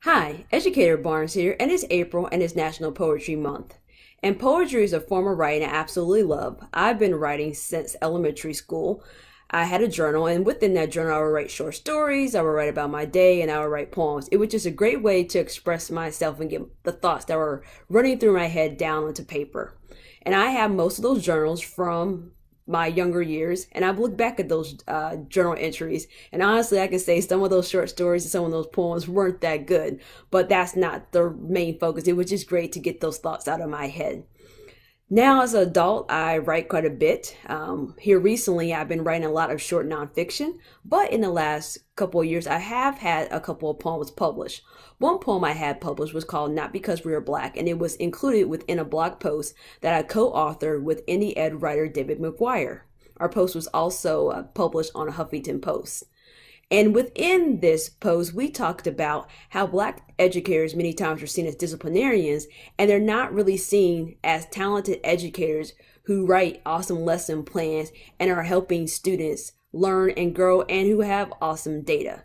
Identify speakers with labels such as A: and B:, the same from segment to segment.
A: Hi, Educator Barnes here, and it's April and it's National Poetry Month. And poetry is a form of writing I absolutely love. I've been writing since elementary school. I had a journal, and within that journal, I would write short stories, I would write about my day, and I would write poems. It was just a great way to express myself and get the thoughts that were running through my head down onto paper. And I have most of those journals from my younger years, and I've looked back at those journal entries, and honestly I can say some of those short stories and some of those poems weren't that good, but that's not the main focus. It was just great to get those thoughts out of my head. Now as an adult, I write quite a bit. Here recently, I've been writing a lot of short nonfiction, but in the last couple of years, I have had a couple of poems published. One poem I had published was called Not Because We Are Black, and it was included within a blog post that I co-authored with indie ed writer David McGuire. Our post was also published on a Huffington Post. And within this post, we talked about how Black educators many times are seen as disciplinarians, and they're not really seen as talented educators who write awesome lesson plans and are helping students learn and grow and who have awesome data.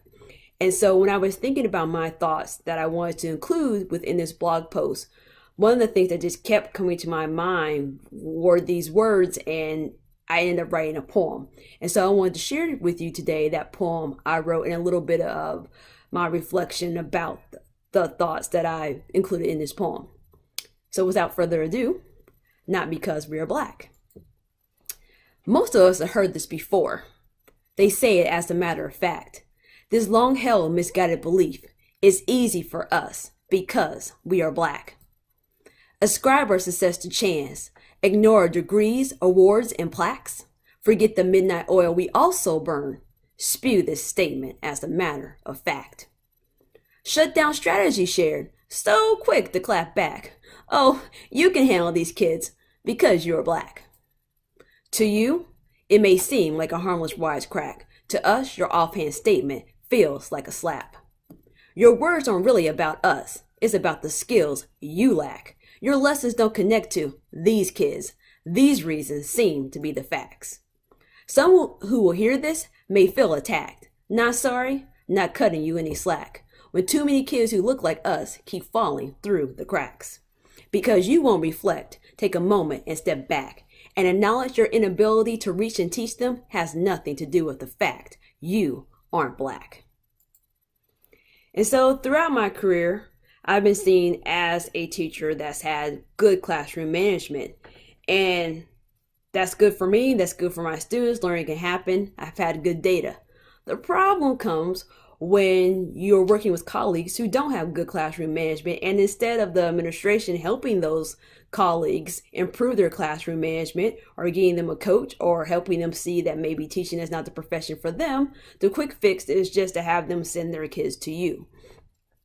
A: And so when I was thinking about my thoughts that I wanted to include within this blog post, one of the things that just kept coming to my mind were these words, and I ended up writing a poem. And so I wanted to share with you today that poem I wrote and a little bit of my reflection about the thoughts that I included in this poem. So without further ado, Not Because We Are Black. Most of us have heard this before. They say it as a matter of fact. This long-held misguided belief is easy for us because we are Black. Ascribe our success to chance. Ignore degrees, awards, and plaques. Forget the midnight oil we also burn. Spew this statement as a matter of fact. Shut down strategy shared, so quick to clap back. Oh, you can handle these kids because you're Black. To you, it may seem like a harmless wisecrack. To us, your offhand statement feels like a slap. Your words aren't really about us. It's about the skills you lack. Your lessons don't connect to these kids. These reasons seem to be the facts. Some who will hear this may feel attacked. Not sorry, not cutting you any slack. When too many kids who look like us keep falling through the cracks. Because you won't reflect, take a moment and step back and acknowledge your inability to reach and teach them has nothing to do with the fact you aren't Black. And so throughout my career, I've been seen as a teacher that's had good classroom management, and that's good for me. That's good for my students. Learning can happen. I've had good data. The problem comes when you're working with colleagues who don't have good classroom management, and instead of the administration helping those colleagues improve their classroom management or getting them a coach or helping them see that maybe teaching is not the profession for them, the quick fix is just to have them send their kids to you.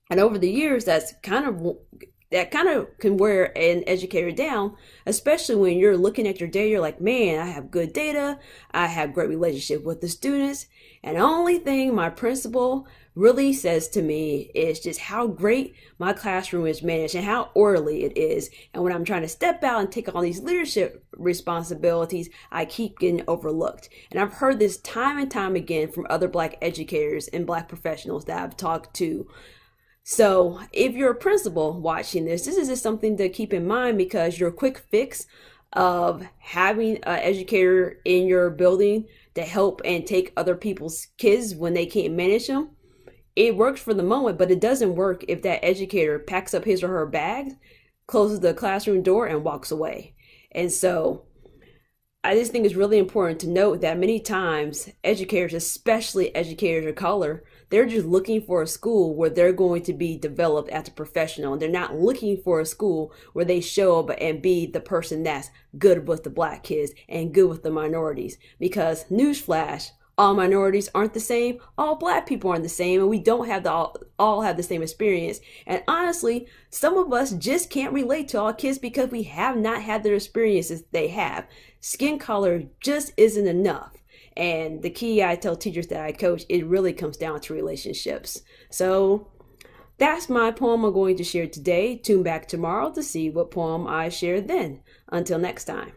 A: And over the years, that kind of can wear an educator down, especially when you're looking at your data. You're like, man, I have good data. I have great relationship with the students. And the only thing my principal really says to me is just how great my classroom is managed and how orderly it is. And when I'm trying to step out and take all these leadership responsibilities, I keep getting overlooked. And I've heard this time and time again from other Black educators and Black professionals that I've talked to. So if you're a principal watching this is just something to keep in mind, because your quick fix of having an educator in your building to help and take other people's kids when they can't manage them, it works for the moment, but it doesn't work if that educator packs up his or her bags, closes the classroom door, and walks away. And so I just think it's really important to note that many times educators, especially educators of color, they're just looking for a school where they're going to be developed as a professional. And they're not looking for a school where they show up and be the person that's good with the Black kids and good with the minorities. Because newsflash, all minorities aren't the same. All Black people aren't the same. And we don't have all have the same experience. And honestly, some of us just can't relate to all kids because we have not had their experiences they have. Skin color just isn't enough. And the key I tell teachers that I coach, it really comes down to relationships. So that's my poem I'm going to share today. Tune back tomorrow to see what poem I share then. Until next time.